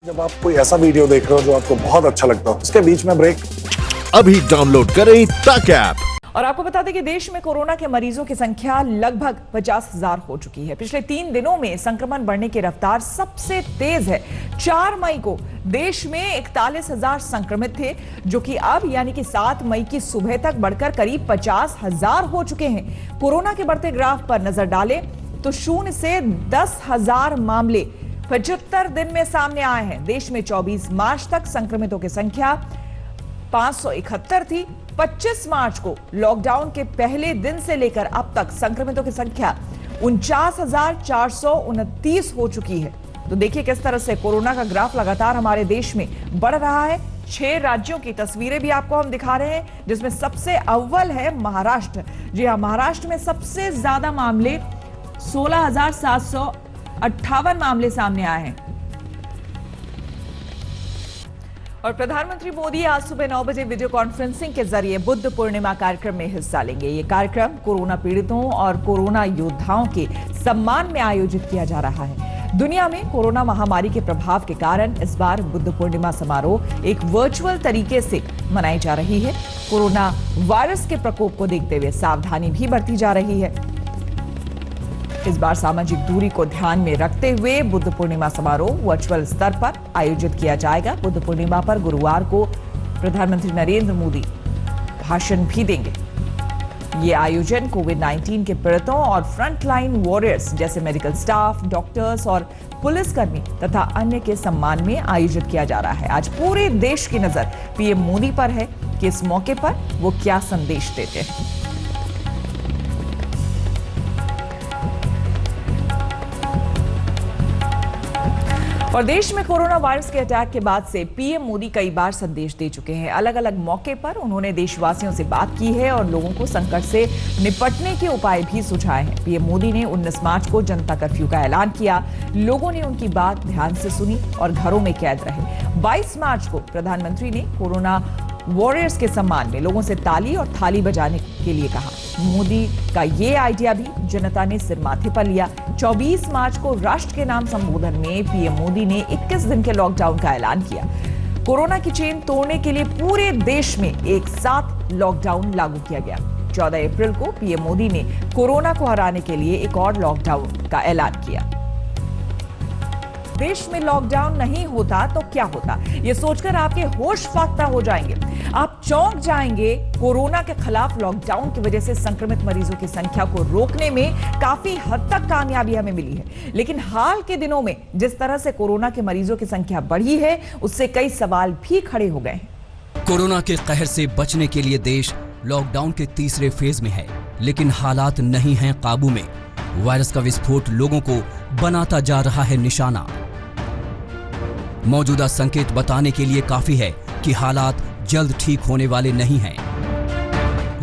जब आप कोई ऐसा वीडियो देख रहे हो जो आपको बहुत अच्छा लगता हो, उसके बीच में ब्रेक। अभी डाउनलोड करें तक ऐप। और आपको बता दें कि देश में कोरोना के मरीजों की संख्या लगभग 50,000 हो चुकी है। पिछले 3 दिनों में संक्रमण बढ़ने की रफ्तार सबसे तेज है। 4 मई को देश में 41,000 संक्रमित थे, जो कि अब यानी कि 7 मई की सुबह तक बढ़कर करीब 50,000 हो चुके हैं। कोरोना के बढ़ते ग्राफ पर नजर डालें तो 0 से 10,000 मामले 75 दिन में सामने आए हैं। देश में 24 मार्च तक संक्रमितों की संख्या 571 थी। 25 मार्च को लॉकडाउन के पहले दिन से लेकर अब तक संक्रमितों की संख्या 49,429 हो चुकी है। तो देखिए किस तरह से कोरोना का ग्राफ लगातार हमारे देश में बढ़ रहा है। 6 राज्यों की तस्वीरें भी आपको हम दिखा रहे हैं, जिसमें सबसे अव्वल है महाराष्ट्र। जी हां, महाराष्ट्र में सबसे ज्यादा मामले 16,758 मामले सामने आए हैं। और प्रधानमंत्री मोदी आज सुबह 9 बजे वीडियो कॉन्फ्रेंसिंग के जरिए बुद्ध पूर्णिमा कार्यक्रम में हिस्सा लेंगे। ये कार्यक्रम कोरोना पीड़ितों और कोरोना योद्धाओं के सम्मान में आयोजित किया जा रहा है। दुनिया में कोरोना महामारी के प्रभाव के कारण इस बार बुद्ध पूर्णिमा समारोह एक वर्चुअल तरीके से मनाई जा रही है। कोरोना वायरस के प्रकोप को देखते हुए सावधानी भी बरती जा रही है। इस बार सामाजिक दूरी को ध्यान में रखते हुए बुद्ध पूर्णिमा समारोह वर्चुअल स्तर पर आयोजित किया जाएगा। बुद्ध पूर्णिमा पर गुरुवार को प्रधानमंत्री नरेंद्र मोदी भाषण भी देंगे। ये आयोजन कोविड-19 के पीड़ितों और फ्रंटलाइन वॉरियर्स जैसे मेडिकल स्टाफ, डॉक्टर्स और पुलिसकर्मी तथा अन्य के सम्मान में आयोजित किया जा रहा है। आज पूरे देश की नजर पीएम मोदी पर है कि इस मौके पर वो क्या संदेश देते हैं। और देश में कोरोना वायरस के अटैक के बाद से पीएम मोदी कई बार संदेश दे चुके हैं। अलग अलग मौके पर उन्होंने देशवासियों से बात की है और लोगों को संकट से निपटने के उपाय भी सुझाए हैं। पीएम मोदी ने 19 मार्च को जनता कर्फ्यू का ऐलान किया। लोगों ने उनकी बात ध्यान से सुनी और घरों में कैद रहे। 22 मार्च को प्रधानमंत्री ने कोरोना वॉरियर्स के सम्मान में लोगों से ताली और थाली बजाने के लिए कहा। मोदी का ये आइडिया भी जनता ने सिर माथे पर लिया। 24 मार्च को राष्ट्र के नाम संबोधन में पीएम मोदी ने 21 दिन के लॉकडाउन का ऐलान किया। कोरोना की चेन तोड़ने के लिए पूरे देश में एक साथ लॉकडाउन लागू किया गया। 14 अप्रैल को पीएम मोदी ने कोरोना को हराने के लिए एक और लॉकडाउन का ऐलान किया। देश में लॉकडाउन नहीं होता तो क्या होता, ये सोचकर आपके होश फाख्ता हो जाएंगे। आप चौंक जाएंगे। कोरोना के खिलाफ लॉकडाउन की वजह से संक्रमित मरीजों की संख्या को रोकने में काफी हद तक कामयाबी हमें मिली है। लेकिन हाल के दिनों में जिस तरह से कोरोना के मरीजों की संख्या बढ़ी है, उससे कई सवाल भी खड़े हो गए हैं। कोरोना के कहर से बचने के लिए देश लॉकडाउन के तीसरे फेज में है, लेकिन हालात नहीं हैं काबू में। वायरस का विस्फोट लोगों को बनाता जा रहा है निशाना। मौजूदा संकेत बताने के लिए काफी है कि हालात जल्द ठीक होने वाले नहीं हैं।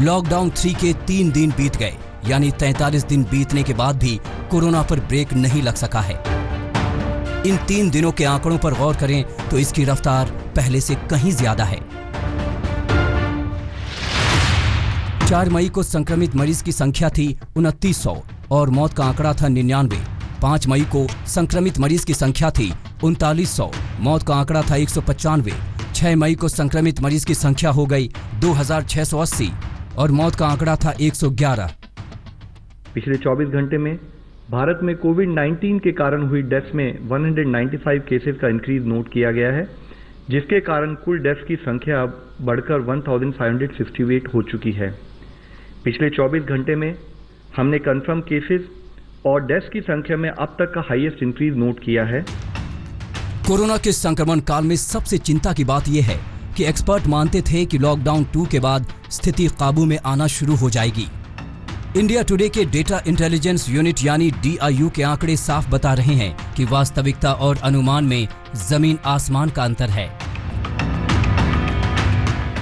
लॉकडाउन 3 के 3 दिन बीत गए, यानी 43 दिन बीतने के बाद भी कोरोना पर ब्रेक नहीं लग सका है। इन 3 दिनों के आंकड़ों पर गौर करें तो इसकी रफ्तार पहले से कहीं ज्यादा है। 4 मई को संक्रमित मरीज की संख्या थी 2900 और मौत का आंकड़ा था 99। 5 मई को संक्रमित मरीज की संख्या थी 3900, मौत का आंकड़ा था 195। 6 मई को संक्रमित मरीज की संख्या हो गई 2680 और मौत का आंकड़ा था 111। पिछले 24 घंटे में भारत में कोविड-19 के कारण हुई डेथ्स में 195 केसेस का इंक्रीज नोट किया गया है, जिसके कारण कुल डेथ्स की संख्या अब बढ़कर 1568 हो चुकी है। पिछले 24 घंटे में हमने कंफर्म केसेस और डेथ्स की संख्या में अब तक का हाईएस्ट इंक्रीज नोट किया है। कोरोना के संक्रमण काल में सबसे चिंता की बात यह है कि एक्सपर्ट मानते थे कि लॉकडाउन 2 के बाद स्थिति काबू में आना शुरू हो जाएगी। इंडिया टुडे के डेटा इंटेलिजेंस यूनिट यानी DIU के आंकड़े साफ बता रहे हैं कि वास्तविकता और अनुमान में जमीन आसमान का अंतर है।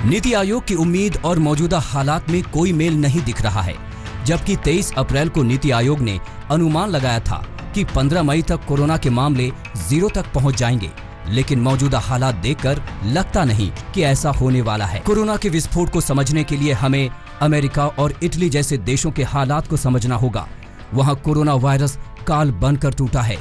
नीति आयोग की उम्मीद और मौजूदा हालात में कोई मेल नहीं दिख रहा है। जबकि 23 अप्रैल को नीति आयोग ने अनुमान लगाया था कि 15 मई तक कोरोना के मामले 0 तक पहुंच जाएंगे, लेकिन मौजूदा हालात देखकर लगता नहीं कि ऐसा होने वाला है। कोरोना के विस्फोट को समझने के लिए हमें अमेरिका और इटली जैसे देशों के हालात को समझना होगा। वहां कोरोना वायरस काल बनकर टूटा है।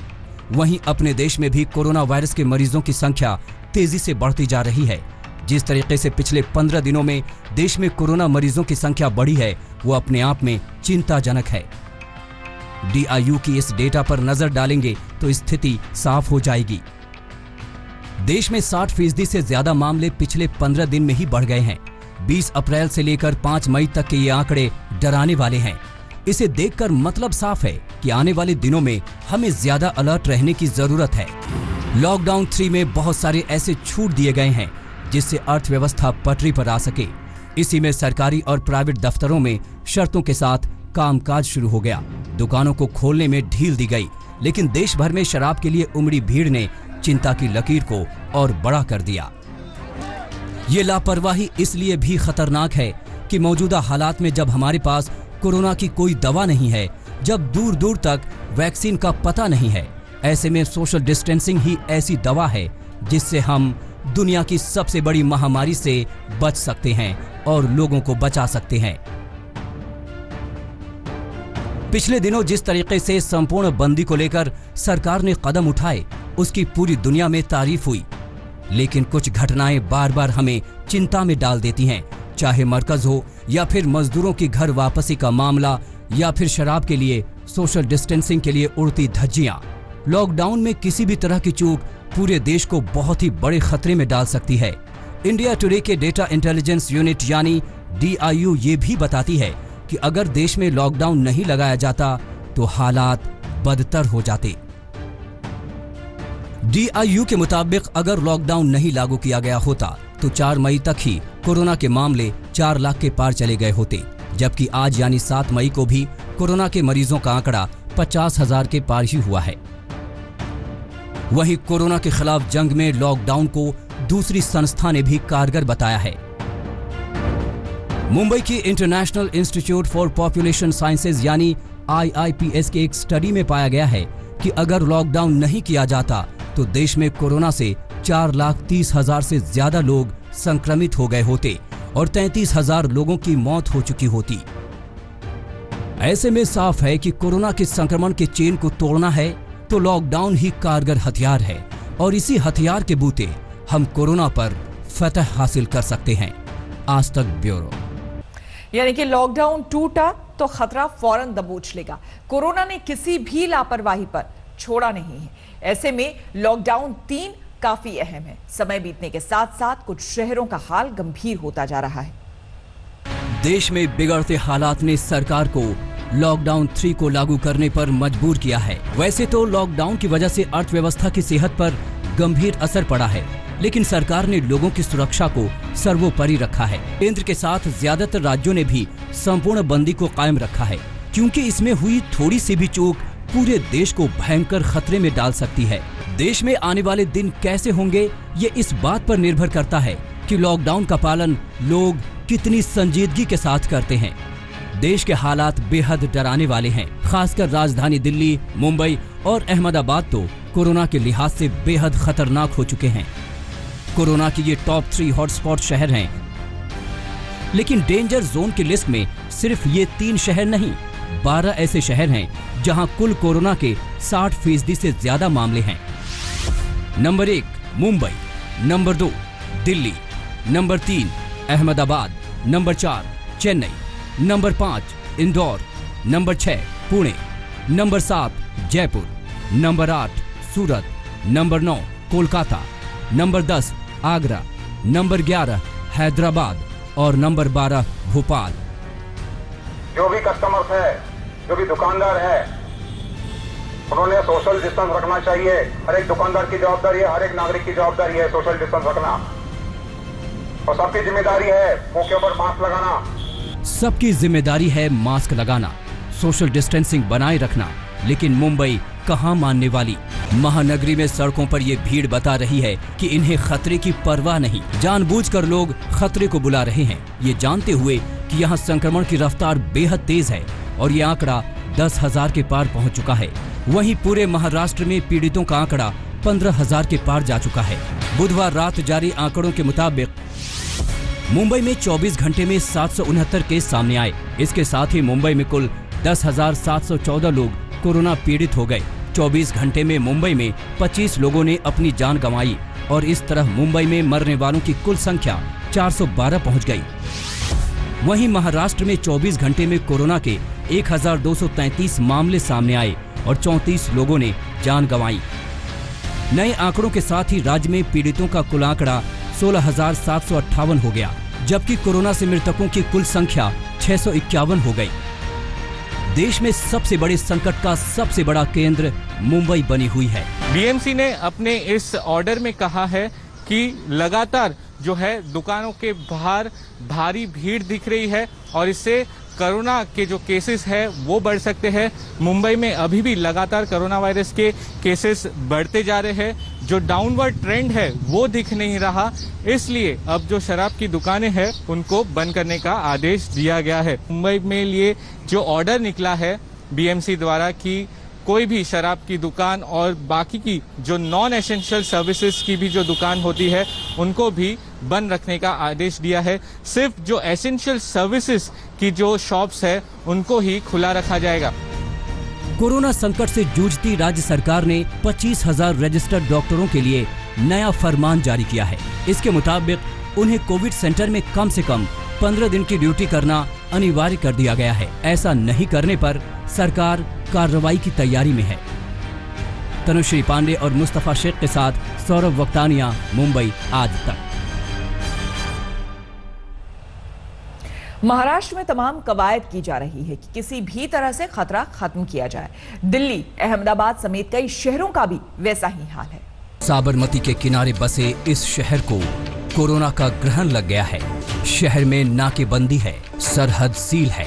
वहीं अपने देश में भी कोरोना वायरस के मरीजों की संख्या तेजी से बढ़ती जा रही है। जिस तरीके से पिछले 15 दिनों में देश में कोरोना मरीजों की संख्या बढ़ी है, वो अपने आप में चिंताजनक है। DIU की इस डेटा पर नजर डालेंगे तो स्थिति साफ हो जाएगी। देश में 60% से ज्यादा मामले पिछले 15 दिन में ही बढ़ गए हैं। 20 अप्रैल से लेकर 5 मई तक के ये आंकड़े डराने वाले हैं। इसे देखकर मतलब साफ है कि आने वाले दिनों में हमें ज्यादा अलर्ट रहने की जरूरत है। लॉकडाउन 3 में बहुत सारे ऐसे छूट दिए गए हैं जिससे अर्थव्यवस्था पटरी पर आ सके। इसी में सरकारी और प्राइवेट दफ्तरों में शर्तों के साथ कामकाज शुरू हो गया। दुकानों को खोलने में ढील दी गई, लेकिन देश भर में शराब के लिए उमड़ी भीड़ ने चिंता की लकीर को और बड़ा कर दिया। ये लापरवाही इसलिए भी खतरनाक है कि मौजूदा हालात में जब हमारे पास कोरोना की कोई दवा नहीं है, जब दूर दूर तक वैक्सीन का पता नहीं है, ऐसे में सोशल डिस्टेंसिंग ही ऐसी दवा है जिससे हम दुनिया की सबसे बड़ी महामारी से बच सकते हैं और लोगों को बचा सकते हैं। पिछले दिनों जिस तरीके से संपूर्ण बंदी को लेकर सरकार ने कदम उठाए, उसकी पूरी दुनिया में तारीफ हुई। लेकिन कुछ घटनाएं बार बार हमें चिंता में डाल देती हैं, चाहे मरकज हो या फिर मजदूरों की घर वापसी का मामला या फिर शराब के लिए सोशल डिस्टेंसिंग के लिए उड़ती धज्जियां। लॉकडाउन में किसी भी तरह की चूक पूरे देश को बहुत ही बड़े खतरे में डाल सकती है। इंडिया टुडे के डेटा इंटेलिजेंस यूनिट यानी DIU ये भी बताती है कि अगर देश में लॉकडाउन नहीं लगाया जाता तो हालात बदतर हो जाते। DIU के मुताबिक अगर लॉकडाउन नहीं लागू किया गया होता तो 4 मई तक ही कोरोना के मामले 4 लाख के पार चले गए होते, जबकि आज यानी 7 मई को भी कोरोना के मरीजों का आंकड़ा 50,000 के पार ही हुआ है। वहीं कोरोना के खिलाफ जंग में लॉकडाउन को दूसरी संस्था ने भी कारगर बताया है। मुंबई की international institute for population sciences यानी IIPS के एक स्टडी में पाया गया है कि अगर लॉकडाउन नहीं किया जाता तो देश में कोरोना से 4,30,000 से ज्यादा लोग संक्रमित हो गए होते और 33,000 लोगों की मौत हो चुकी होती। ऐसे में साफ है कि कोरोना के संक्रमण के चेन को तोड़ना है तो लॉकडाउन ही कारगर हथियार है और इसी हथियार के बूते हम कोरोना पर फतह हासिल कर सकते हैं। आज तक ब्यूरो। यानी कि लॉकडाउन टूटा तो खतरा फौरन दबोच लेगा। कोरोना ने किसी भी लापरवाही पर छोड़ा नहीं है। ऐसे में लॉकडाउन 3 काफी अहम है। समय बीतने के साथ साथ कुछ शहरों का हाल गंभीर होता जा रहा है। देश में बिगड़ते हालात ने सरकार को लॉकडाउन 3 को लागू करने पर मजबूर किया है। वैसे तो लॉकडाउन की वजह से अर्थव्यवस्था की सेहत पर गंभीर असर पड़ा है, लेकिन सरकार ने लोगों की सुरक्षा को सर्वोपरि रखा है। केंद्र के साथ ज्यादातर राज्यों ने भी संपूर्ण बंदी को कायम रखा है, क्योंकि इसमें हुई थोड़ी सी भी चूक पूरे देश को भयंकर खतरे में डाल सकती है। देश में आने वाले दिन कैसे होंगे ये इस बात पर निर्भर करता है कि लॉकडाउन का पालन लोग कितनी संजीदगी के साथ करते हैं। देश के हालात बेहद डराने वाले हैं। खासकर राजधानी दिल्ली, मुंबई और अहमदाबाद तो कोरोना के लिहाज से बेहद खतरनाक हो चुके हैं। कोरोना की ये टॉप 3 हॉटस्पॉट शहर हैं, लेकिन डेंजर जोन की लिस्ट में सिर्फ ये 3 शहर नहीं, 12 ऐसे शहर हैं जहां कुल कोरोना के 60% से ज्यादा मामले हैं। Number 1 Mumbai, number 2 Delhi, number 3 Ahmedabad, number 4 Chennai, number 5 Indore, number 6 Pune, number 7 Jaipur, number 8 Surat, number 9 Kolkata, number 10 Agra, number 11 Hyderabad और नंबर 12 भोपाल। जो भी कस्टमर्स है, जो भी दुकानदार है, उन्होंने सोशल डिस्टेंस रखना चाहिए। हर एक दुकानदार की जवाबदारी है, हर एक नागरिक की जवाबदारी है सोशल डिस्टेंस रखना, और सबकी जिम्मेदारी है मुंह के ऊपर मास्क लगाना। सबकी जिम्मेदारी है मास्क लगाना, सोशल डिस्टेंसिंग बनाए रखना, लेकिन मुंबई कहां मानने वाली। महानगरी में सड़कों पर ये भीड़ बता रही है कि इन्हें खतरे की परवाह नहीं। जानबूझकर लोग खतरे को बुला रहे हैं, ये जानते हुए कि यहाँ संक्रमण की रफ्तार बेहद तेज है और ये आंकड़ा 10,000 के पार पहुंच चुका है। वहीं पूरे महाराष्ट्र में पीड़ितों का आंकड़ा 15,000 के पार जा चुका है। बुधवार रात जारी आंकड़ों के मुताबिक मुंबई में 24 घंटे में 769 केस सामने आए। इसके साथ ही मुंबई में कुल 10,714 लोग कोरोना पीड़ित हो गए, 24 घंटे में मुंबई में 25 लोगों ने अपनी जान गंवाई और इस तरह मुंबई में मरने वालों की कुल संख्या 412 पहुंच गई। वहीं महाराष्ट्र में 24 घंटे में कोरोना के 1233 मामले सामने आए और 34 लोगों ने जान गंवाई। नए आंकड़ों के साथ ही राज्य में पीड़ितों का कुल आंकड़ा 16,758 हो गया, जबकि कोरोना से मृतकों की कुल संख्या 651 हो गई। देश में सबसे बड़े संकट का सबसे बड़ा केंद्र मुंबई बनी हुई है। बीएमसी ने अपने इस ऑर्डर में कहा है कि लगातार जो है दुकानों के बाहर भारी भीड़ दिख रही है और इससे कोरोना के जो केसेस है वो बढ़ सकते हैं। मुंबई में अभी भी लगातार कोरोना वायरस के केसेस बढ़ते जा रहे हैं। जो डाउनवर्ड ट्रेंड है वो दिख नहीं रहा, इसलिए अब जो शराब की दुकानें हैं उनको बंद करने का आदेश दिया गया है। मुंबई में लिए जो ऑर्डर निकला है बीएमसी द्वारा कि कोई भी शराब की दुकान और बाकी की जो नॉन एसेंशियल सर्विसेज की भी जो दुकान होती है उनको भी बंद रखने का आदेश दिया है। सिर्फ जो एसेंशियल सर्विसेज की जो शॉप्स है उनको ही खुला रखा जाएगा। कोरोना संकट से जूझती राज्य सरकार ने 25,000 रजिस्टर्ड डॉक्टरों के लिए नया फरमान जारी किया है। इसके मुताबिक उन्हें कोविड सेंटर में कम से कम 15 दिन की ड्यूटी करना अनिवार्य कर दिया गया है। ऐसा नहीं करने पर सरकार कार्रवाई की तैयारी में है। तनुश्री पांडे और मुस्तफा शेख के साथ सौरभ वक्तानिया, मुंबई आज तक। महाराष्ट्र में तमाम कवायद की जा रही है कि किसी भी तरह से खतरा खत्म किया जाए। दिल्ली, अहमदाबाद समेत कई शहरों का भी वैसा ही हाल है। साबरमती के किनारे बसे इस शहर को कोरोना का ग्रहण लग गया है। शहर में नाकेबंदी है, सरहद सील है,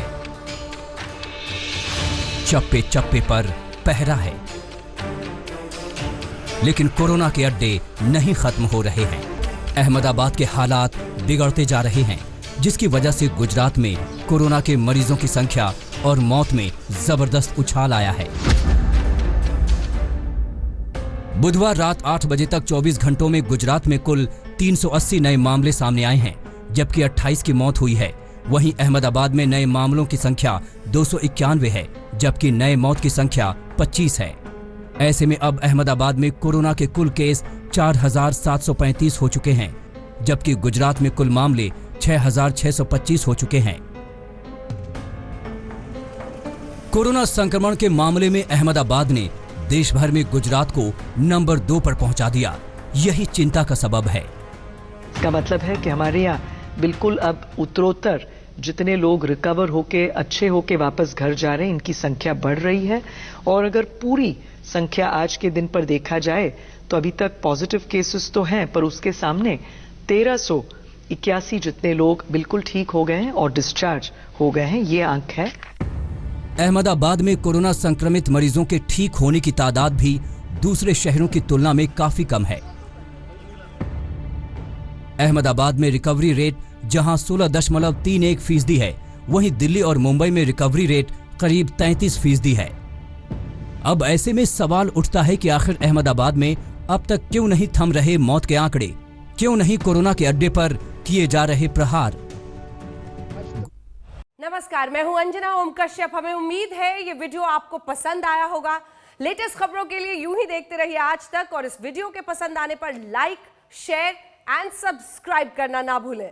चप्पे चप्पे पर पहरा है, लेकिन कोरोना के अड्डे नहीं खत्म हो रहे हैं। अहमदाबाद के हालात बिगड़ते जा रहे हैं, जिसकी वजह से गुजरात में कोरोना के मरीजों की संख्या और मौत में जबरदस्त उछाल आया है। बुधवार रात 8 बजे तक 24 घंटों में गुजरात में कुल 380 नए मामले सामने आए हैं, जबकि 28 की मौत हुई है। वहीं अहमदाबाद में नए मामलों की संख्या 291 है, जबकि नए मौत की संख्या 25 है। ऐसे में अब अहमदाबाद में कोरोना के कुल केस 4,735 हो चुके हैं, जबकि गुजरात में कुल मामले 6,625 हो चुके हैं। कोरोना संक्रमण के मामले में अहमदाबाद ने देश भर में गुजरात को नंबर 2 पर पहुंचा दिया। यही चिंता का सबब है। इसका मतलब है कि हमारे यहाँ बिल्कुल अब उत्तरोत्तर जितने लोग रिकवर होके अच्छे होके वापस घर जा रहे हैं, इनकी संख्या बढ़ रही है। और अगर पूरी संख्या आज के दिन पर देखा जाए तो अभी तक पॉजिटिव केसेस तो हैं, पर उसके सामने 1381 जितने लोग बिल्कुल ठीक हो गए हैं और डिस्चार्ज हो गए हैं, ये अंक है। अहमदाबाद में कोरोना संक्रमित मरीजों के ठीक होने की तादाद भी दूसरे शहरों की तुलना में काफी कम है। अहमदाबाद में रिकवरी रेट जहां 16.31% है, वहीं दिल्ली और मुंबई में रिकवरी रेट करीब 33% है। अब ऐसे में सवाल उठता है कि आखिर अहमदाबाद में अब तक क्यों नहीं थम रहे मौत के आंकड़े, क्यों नहीं कोरोना के अड्डे पर किए जा रहे प्रहार। नमस्कार, मैं हूं अंजना ओम कश्यप। हमें उम्मीद है ये वीडियो आपको पसंद आया होगा। लेटेस्ट खबरों के लिए यूं ही देखते रहिए आज तक, और इस वीडियो के पसंद आने पर लाइक, शेयर एंड सब्सक्राइब करना ना भूलें।